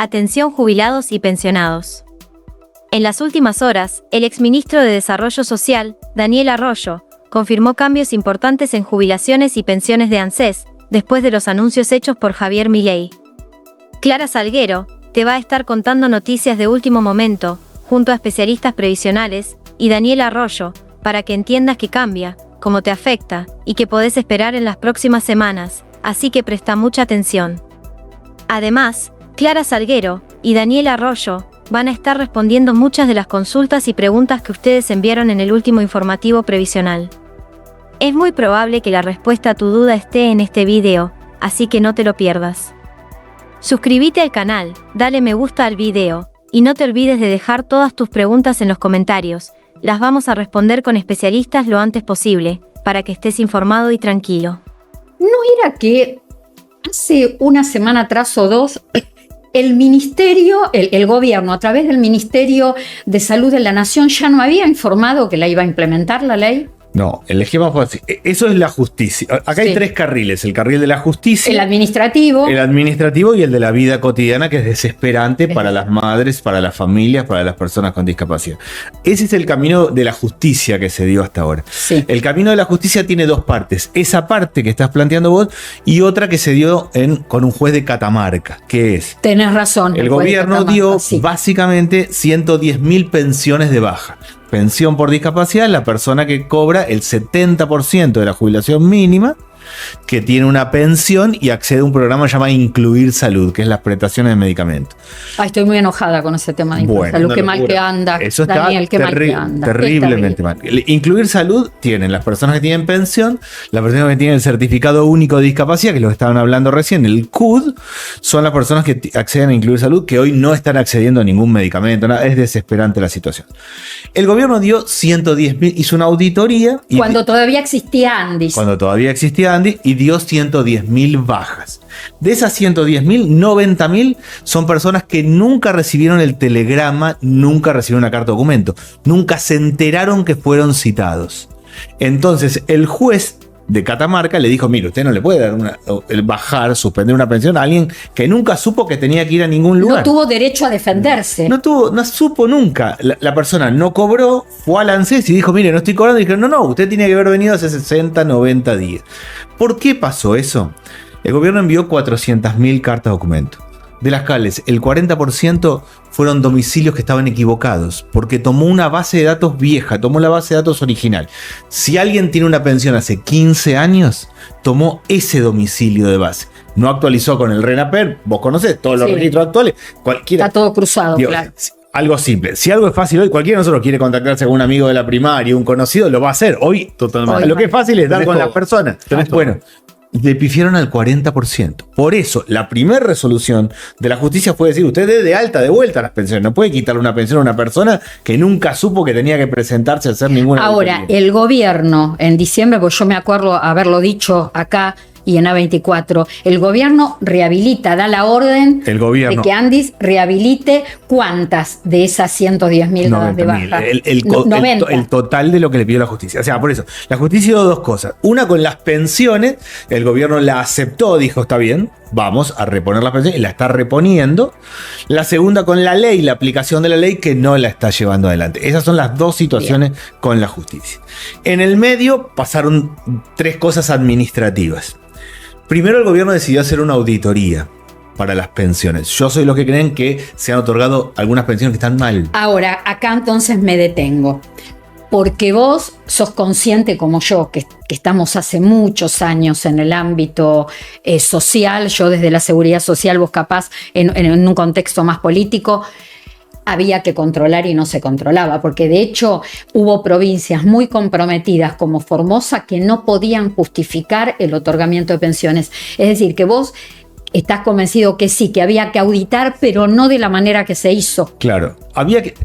Atención jubilados y pensionados. En las últimas horas, el exministro de Desarrollo Social, Daniel Arroyo, confirmó cambios importantes en jubilaciones y pensiones de ANSES, después de los anuncios hechos por Javier Milei. Clara Salguero te va a estar contando noticias de último momento, junto a especialistas previsionales, y Daniel Arroyo, para que entiendas qué cambia, cómo te afecta, y qué podés esperar en las próximas semanas, así que presta mucha atención. Además, Clara Salguero y Daniel Arroyo van a estar respondiendo muchas de las consultas y preguntas que ustedes enviaron en el último informativo previsional. Es muy probable que la respuesta a tu duda esté en este video, así que no te lo pierdas. Suscríbete al canal, dale me gusta al video, y no te olvides de dejar todas tus preguntas en los comentarios, las vamos a responder con especialistas lo antes posible, para que estés informado y tranquilo. ¿No era que hace una semana atrás o dos, el ministerio, el gobierno, a través del Ministerio de Salud de la Nación, ya no había informado que la iba a implementar la ley? No, el esquema fue así. Eso es la justicia. Acá hay tres carriles. El carril de la justicia. El administrativo. El administrativo y el de la vida cotidiana, que es desesperante para las madres, para las familias, para las personas con discapacidad. Ese es el camino de la justicia que se dio hasta ahora. Sí. El camino de la justicia tiene dos partes. Esa parte que estás planteando vos y otra que se dio con un juez de Catamarca. ¿Qué es? Tenés razón. El gobierno dio básicamente 110.000 pensiones de baja. Pensión por discapacidad, la persona que cobra el 70% de la jubilación mínima, que tiene una pensión y accede a un programa llamado Incluir Salud, que es las prestaciones de medicamentos. Estoy muy enojada con ese tema de Incluir Salud. Qué mal que anda, eso está Daniel, qué mal que anda. Terriblemente mal. Incluir Salud tienen las personas que tienen pensión, las personas que tienen el certificado único de discapacidad, que es lo que estaban hablando recién, el CUD, son las personas que acceden a Incluir Salud, que hoy no están accediendo a ningún medicamento, nada. Es desesperante la situación. El gobierno dio 110.000, hizo una auditoría. Cuando todavía existía Andis. Y dio 110.000 bajas. De esas 110.000, 90.000 son personas que nunca recibieron el telegrama, nunca recibieron una carta documento, nunca se enteraron que fueron citados. Entonces el juez de Catamarca le dijo, mire, usted no le puede dar bajar, suspender una pensión a alguien que nunca supo que tenía que ir a ningún lugar. No tuvo derecho a defenderse. No supo nunca. La persona no cobró, fue al ANSES y dijo, mire, no estoy cobrando. Y dijeron, no, usted tiene que haber venido hace 60, 90 días. ¿Por qué pasó eso? El gobierno envió 400.000 cartas documento, de las cuales el 40% fueron domicilios que estaban equivocados, porque tomó una base de datos vieja, tomó la base de datos original. Si alguien tiene una pensión hace 15 años, tomó ese domicilio de base. No actualizó con el RENAPER, vos conocés todos los registros actuales. Cualquiera. Está todo cruzado, claro. Algo simple. Si algo es fácil hoy, cualquiera de nosotros quiere contactarse con un amigo de la primaria, un conocido, lo va a hacer. Hoy, totalmente. Lo que es fácil es dar con las personas. Bueno, le pifiaron al 40%. Por eso, la primera resolución de la justicia fue decir, usted dé de alta, de vuelta las pensiones. No puede quitarle una pensión a una persona que nunca supo que tenía que presentarse a hacer ninguna. Ahora, el gobierno, en diciembre, pues yo me acuerdo haberlo dicho acá y en A24, el gobierno rehabilita, da la orden de que Andis rehabilite ¿cuántas de esas 110.000 de baja? El total de lo que le pidió la justicia. O sea, por eso, la justicia hizo dos cosas. Una, con las pensiones, el gobierno la aceptó, dijo, está bien, vamos a reponer las pensiones, y la está reponiendo. La segunda, con la ley, la aplicación de la ley, que no la está llevando adelante. Esas son las dos situaciones con la justicia. En el medio pasaron tres cosas administrativas. Primero, el gobierno decidió hacer una auditoría para las pensiones. Yo soy los que creen que se han otorgado algunas pensiones que están mal. Ahora, acá entonces me detengo. Porque vos sos consciente como yo, que estamos hace muchos años en el ámbito social, yo desde la seguridad social, vos capaz en un contexto más político, había que controlar y no se controlaba, porque de hecho hubo provincias muy comprometidas como Formosa que no podían justificar el otorgamiento de pensiones. Es decir, que vos estás convencido que sí, que había que auditar, pero no de la manera que se hizo. Claro,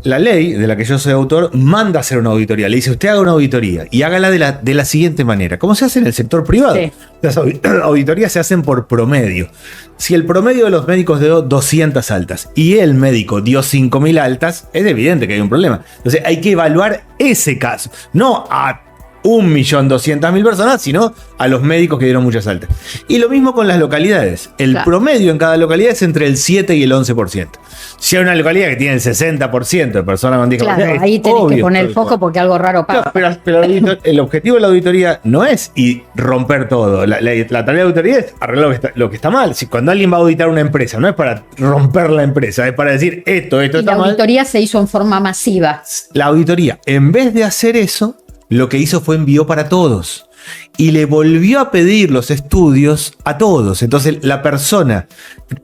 la ley de la que yo soy autor manda a hacer una auditoría. Le dice, usted haga una auditoría y hágala de la siguiente manera. ¿Cómo se hace en el sector privado? Sí. Las auditorías se hacen por promedio. Si el promedio de los médicos dio 200 altas y el médico dio 5.000 altas, es evidente que hay un problema. Entonces hay que evaluar ese caso, no a 1.200.000 personas, sino a los médicos que dieron muchas altas. Y lo mismo con las localidades. El promedio en cada localidad es entre el 7 y el 11%. Si hay una localidad que tiene el 60% de personas con discapacidad, claro, ahí tenés que poner el foco porque algo raro pasa. Claro, pero el objetivo de la auditoría no es romper todo. La tarea de la auditoría es arreglar lo que está mal. Si cuando alguien va a auditar una empresa, no es para romper la empresa, es para decir esto está mal. La auditoría se hizo en forma masiva. La auditoría, en vez de hacer eso, lo que hizo fue envió para todos. Y le volvió a pedir los estudios a todos. Entonces la persona,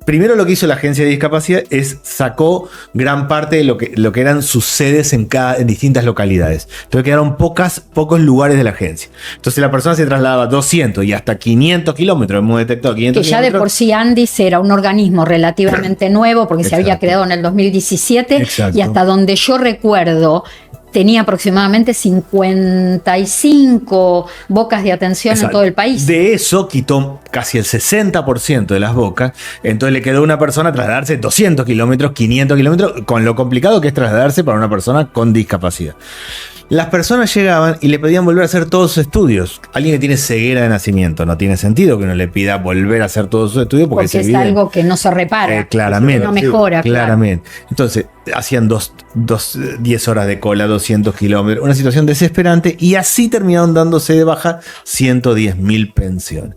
primero lo que hizo la agencia de discapacidad es sacó gran parte de lo que eran sus sedes en distintas localidades. Entonces quedaron pocos lugares de la agencia. Entonces la persona se trasladaba 200 y hasta 500 kilómetros, hemos detectado 500 que ya kilómetros. De por sí Andis era un organismo relativamente nuevo porque se había creado en el 2017. Exacto. Y hasta donde yo recuerdo tenía aproximadamente 55 bocas de atención en todo el país. De eso quitó casi el 60% de las bocas. Entonces le quedó a una persona trasladarse 200 kilómetros, 500 kilómetros, con lo complicado que es trasladarse para una persona con discapacidad. Las personas llegaban y le pedían volver a hacer todos sus estudios. Alguien que tiene ceguera de nacimiento, no tiene sentido que uno le pida volver a hacer todos sus estudios porque es algo que no se repara. Claramente. No mejora. Claramente. Claro. Entonces, hacían 10 horas de cola, 200 kilómetros, una situación desesperante, y así terminaron dándose de baja 110.000 pensiones.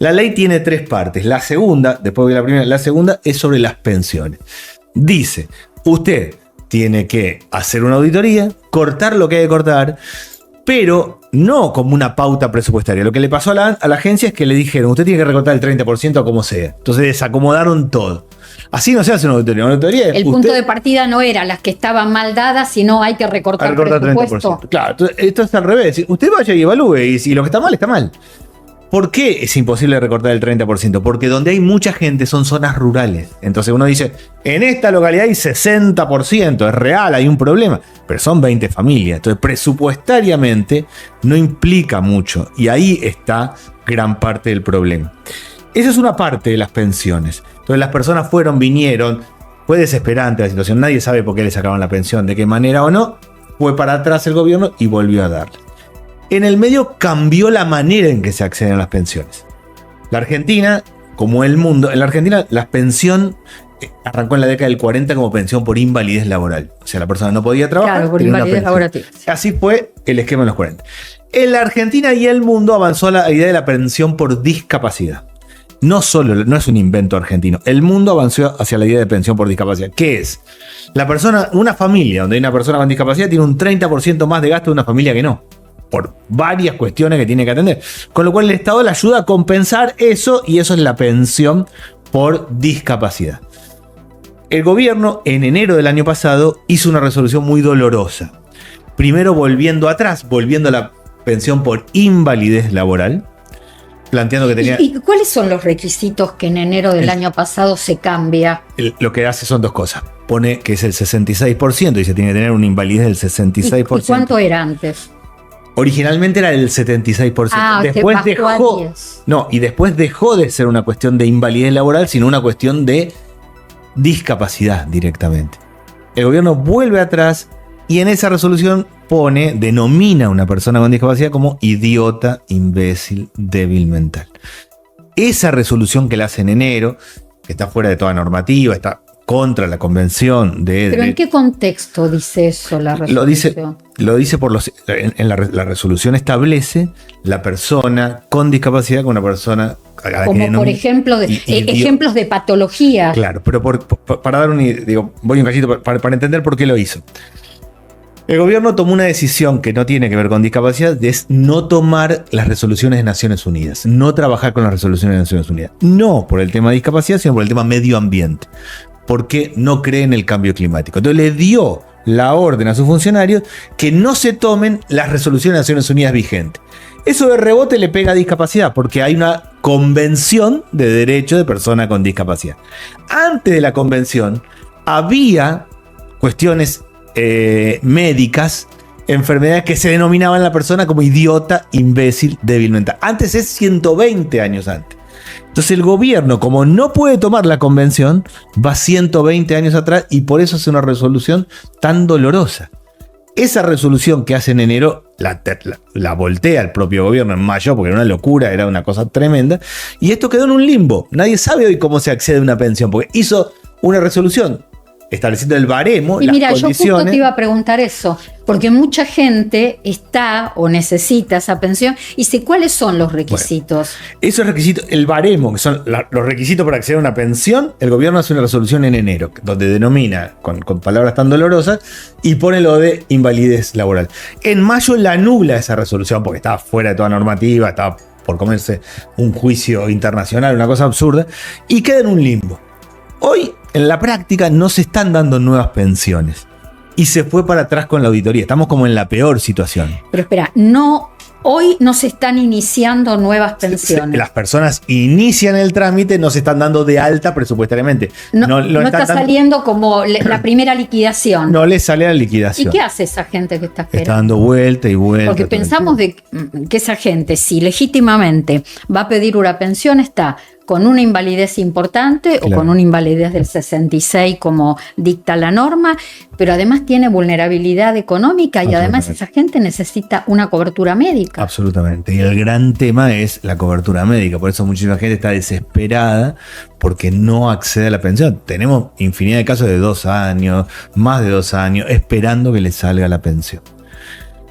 La ley tiene 3 partes. La segunda, después de la primera, la segunda es sobre las pensiones. Dice, usted tiene que hacer una auditoría, cortar lo que hay que cortar, pero no como una pauta presupuestaria. Lo que le pasó a la agencia es que le dijeron, usted tiene que recortar el 30% a como sea. Entonces desacomodaron todo. Así no se hace una auditoría. Una auditoría el punto de partida no era las que estaban mal dadas, sino hay que recortar presupuesto. 30%. Claro, esto es al revés. Usted vaya y evalúe, y si lo que está mal, está mal. ¿Por qué es imposible recortar el 30%? Porque donde hay mucha gente son zonas rurales. Entonces uno dice, en esta localidad hay 60%, es real, hay un problema. Pero son 20 familias. Entonces presupuestariamente no implica mucho. Y ahí está gran parte del problema. Esa es una parte de las pensiones. Entonces las personas vinieron. Fue desesperante la situación. Nadie sabe por qué le sacaban la pensión, de qué manera o no. Fue para atrás el gobierno y volvió a darle. En el medio cambió la manera en que se acceden a las pensiones. La Argentina, como el mundo, en la Argentina la pensión arrancó en la década del 40 como pensión por invalidez laboral. O sea, la persona no podía trabajar. Claro, por invalidez laboral. Así fue el esquema en los 40. En la Argentina y el mundo avanzó la idea de la pensión por discapacidad. No es un invento argentino. El mundo avanzó hacia la idea de pensión por discapacidad. ¿Qué es? Una familia donde hay una persona con discapacidad tiene un 30% más de gasto de una familia que no. Por varias cuestiones que tiene que atender. Con lo cual el Estado le ayuda a compensar eso, y eso es la pensión por discapacidad. El gobierno en enero del año pasado hizo una resolución muy dolorosa. Primero volviendo a la pensión por invalidez laboral, planteando que tenía... ¿Y cuáles son los requisitos que en enero del año pasado se cambia? Lo que hace son 2 cosas. Pone que es el 66% y se tiene que tener una invalidez del 66%. ¿Y cuánto era antes? Originalmente era el 76%. Después después dejó de ser una cuestión de invalidez laboral, sino una cuestión de discapacidad directamente. El gobierno vuelve atrás y en esa resolución denomina a una persona con discapacidad como idiota, imbécil, débil mental. Esa resolución que la hace en enero, que está fuera de toda normativa, está contra la convención de... ¿Pero en qué contexto dice eso la resolución? Lo dice por la resolución establece la persona con discapacidad como una persona... Como por ejemplo, ejemplos de patología. Claro, pero para dar voy un cachito para entender por qué lo hizo. El gobierno tomó una decisión que no tiene que ver con discapacidad, es no tomar las resoluciones de Naciones Unidas, no trabajar con las resoluciones de Naciones Unidas. No por el tema de discapacidad, sino por el tema medio ambiente. Porque no cree en el cambio climático. Entonces le dio la orden a sus funcionarios que no se tomen las resoluciones de Naciones Unidas vigentes. Eso de rebote le pega a discapacidad porque hay una convención de derechos de personas con discapacidad. Antes de la convención había cuestiones médicas, enfermedades que se denominaban la persona como idiota, imbécil, débil mental. Antes es 120 años antes. Entonces el gobierno, como no puede tomar la convención, va 120 años atrás y por eso hace una resolución tan dolorosa. Esa resolución que hace en enero la voltea el propio gobierno en mayo, porque era una locura, era una cosa tremenda, y esto quedó en un limbo. Nadie sabe hoy cómo se accede a una pensión, porque hizo una resolución estableciendo el baremo, y las mira, condiciones. yo justo te iba a preguntar eso, porque mucha gente está o necesita esa pensión y sé cuáles son los requisitos. Bueno, esos requisitos, el baremo, que son los requisitos para acceder a una pensión, el gobierno hace una resolución en enero, donde denomina, con palabras tan dolorosas, y pone lo de invalidez laboral. En mayo la anula esa resolución, porque estaba fuera de toda normativa, estaba por comerse un juicio internacional, una cosa absurda, y queda en un limbo. Hoy, en la práctica, no se están dando nuevas pensiones. Y se fue para atrás con la auditoría. Estamos como en la peor situación. Pero espera, hoy no se están iniciando nuevas pensiones. Las personas inician el trámite, no se están dando de alta presupuestariamente. No está saliendo como la primera liquidación. No les sale la liquidación. ¿Y qué hace esa gente que está esperando? Está dando vuelta y vuelta. Porque pensamos que esa gente, si legítimamente va a pedir una pensión, está con una invalidez importante, claro, o con una invalidez del 66 como dicta la norma, pero además tiene vulnerabilidad económica y además esa gente necesita una cobertura médica. Absolutamente. Y el gran tema es la cobertura médica. Por eso muchísima gente está desesperada porque no accede a la pensión. Tenemos infinidad de casos de 2 años, más de 2 años, esperando que les salga la pensión.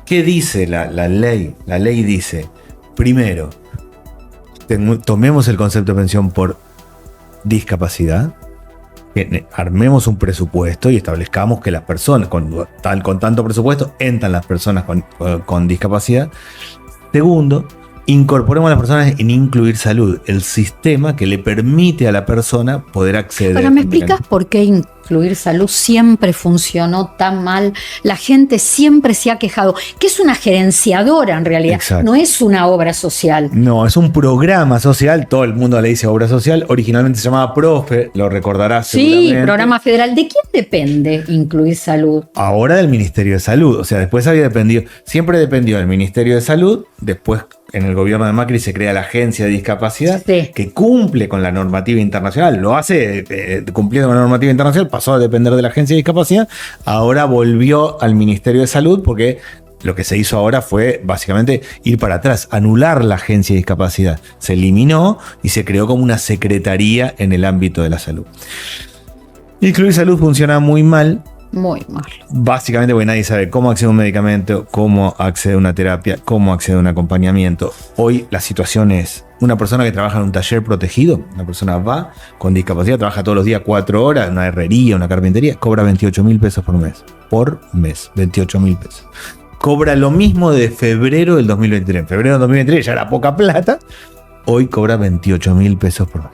¿Qué dice la ley? La ley dice, primero, tomemos el concepto de pensión por discapacidad, que armemos un presupuesto y establezcamos que las personas con tanto presupuesto entran las personas con discapacidad. Segundo, incorporemos a las personas en incluir salud, el sistema que le permite a la persona poder acceder. Ahora, ¿me explicas por qué incluir salud siempre funcionó tan mal? La gente siempre se ha quejado, que es una gerenciadora en realidad. Exacto. No es una obra social. No, es un programa social, todo el mundo le dice obra social, originalmente se llamaba PROFE, lo recordarás seguramente. Sí, programa federal. ¿De quién depende incluir salud? Ahora del Ministerio de Salud, o sea, después siempre dependió del Ministerio de Salud, después en el gobierno de Macri se crea la Agencia de Discapacidad, sí, que cumple con la normativa internacional, lo hace cumpliendo con la normativa internacional, pasó a depender de la Agencia de Discapacidad, ahora volvió al Ministerio de Salud porque lo que se hizo ahora fue básicamente ir para atrás, anular la Agencia de Discapacidad. Se eliminó y se creó como una secretaría en el ámbito de la salud. Incluir salud funciona muy mal. Muy mal. Básicamente porque nadie sabe cómo accede a un medicamento, cómo accede a una terapia, cómo accede a un acompañamiento. Hoy la situación es una persona que trabaja en un taller protegido, una persona va con discapacidad, trabaja todos los días 4 horas, una herrería, una carpintería, cobra 28.000 pesos por mes. Por mes, 28.000 pesos. Cobra lo mismo de febrero del 2023. En febrero del 2023 ya era poca plata, hoy cobra 28.000 pesos por mes.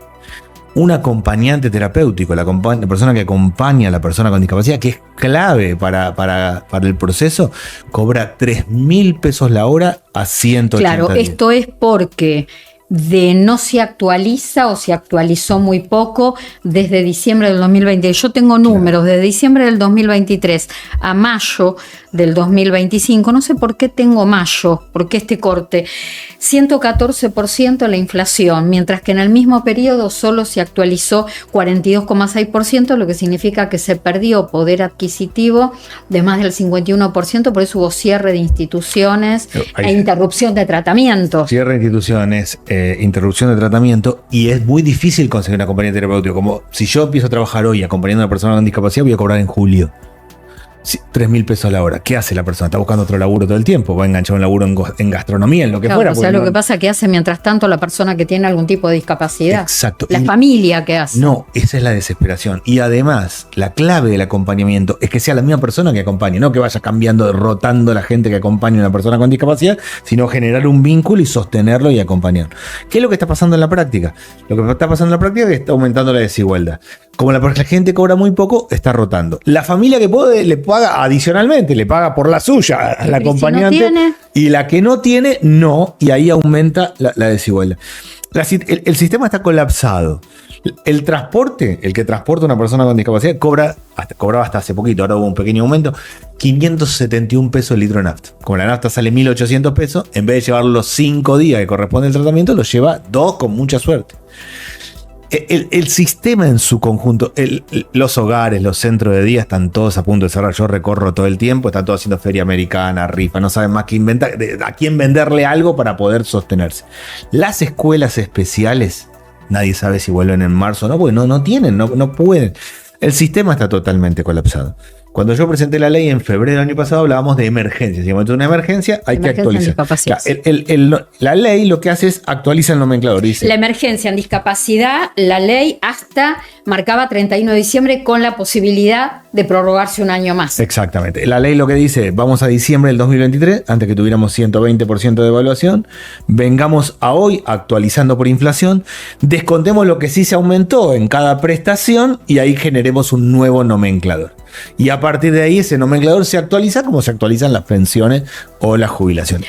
Un acompañante terapéutico, la persona que acompaña a la persona con discapacidad, que es clave para el proceso, cobra 3.000 pesos la hora a 180 Claro, días. Esto es porque no se actualiza o se actualizó muy poco desde diciembre del 2020. Yo tengo números, claro, desde diciembre del 2023 a mayo del 2025, no sé por qué tengo mayo, por qué este corte, 114% la inflación, mientras que en el mismo periodo solo se actualizó 42,6%, lo que significa que se perdió poder adquisitivo de más del 51%, por eso hubo cierre de instituciones e interrupción de tratamientos. Cierre de instituciones, interrupción de tratamiento, y es muy difícil conseguir un acompañante terapéutico. Como si yo empiezo a trabajar hoy acompañando a una persona con discapacidad, voy a cobrar en julio 3.000 pesos la hora. ¿Qué hace la persona? Está buscando otro laburo todo el tiempo. Va a enganchar un laburo en gastronomía, en lo que fuera. O sea, lo que pasa es que hace mientras tanto la persona que tiene algún tipo de discapacidad. Exacto. La familia que hace. No, esa es la desesperación. Y además, la clave del acompañamiento es que sea la misma persona que acompañe, no que vaya cambiando, rotando la gente que acompaña a una persona con discapacidad, sino generar un vínculo y sostenerlo y acompañarlo. ¿Qué es lo que está pasando en la práctica? Lo que está pasando en la práctica es que está aumentando la desigualdad. Como la gente cobra muy poco, está rotando. La familia que puede le paga adicionalmente, le paga por la suya al acompañante. Si no tiene, y la que no tiene, no. Y ahí aumenta la desigualdad. El sistema está colapsado. El transporte, el que transporta a una persona con discapacidad, cobraba hasta hace poquito, ahora hubo un pequeño aumento, 571 pesos el litro de nafta. Como la nafta sale 1.800 pesos, en vez de llevar los 5 días que corresponde el tratamiento, lo lleva 2 con mucha suerte. El sistema en su conjunto, los hogares, los centros de día están todos a punto de cerrar. Yo recorro todo el tiempo, están todos haciendo feria americana, rifa, no saben más que inventar, a quién venderle algo para poder sostenerse. Las escuelas especiales, nadie sabe si vuelven en marzo o no, porque no tienen, no pueden. El sistema está totalmente colapsado. Cuando yo presenté la ley en febrero del año pasado, hablábamos de emergencia. Si hay una emergencia, hay que actualizar. La ley lo que hace es actualiza el nomenclador. Dice, la emergencia en discapacidad, la ley hasta marcaba 31 de diciembre con la posibilidad de prorrogarse un año más. Exactamente. La ley lo que dice, vamos a diciembre del 2023, antes que tuviéramos 120% de evaluación, vengamos a hoy actualizando por inflación, descontemos lo que sí se aumentó en cada prestación y ahí generemos un nuevo nomenclador. Y a partir de ahí ese nomenclador se actualiza como se actualizan las pensiones o las jubilaciones.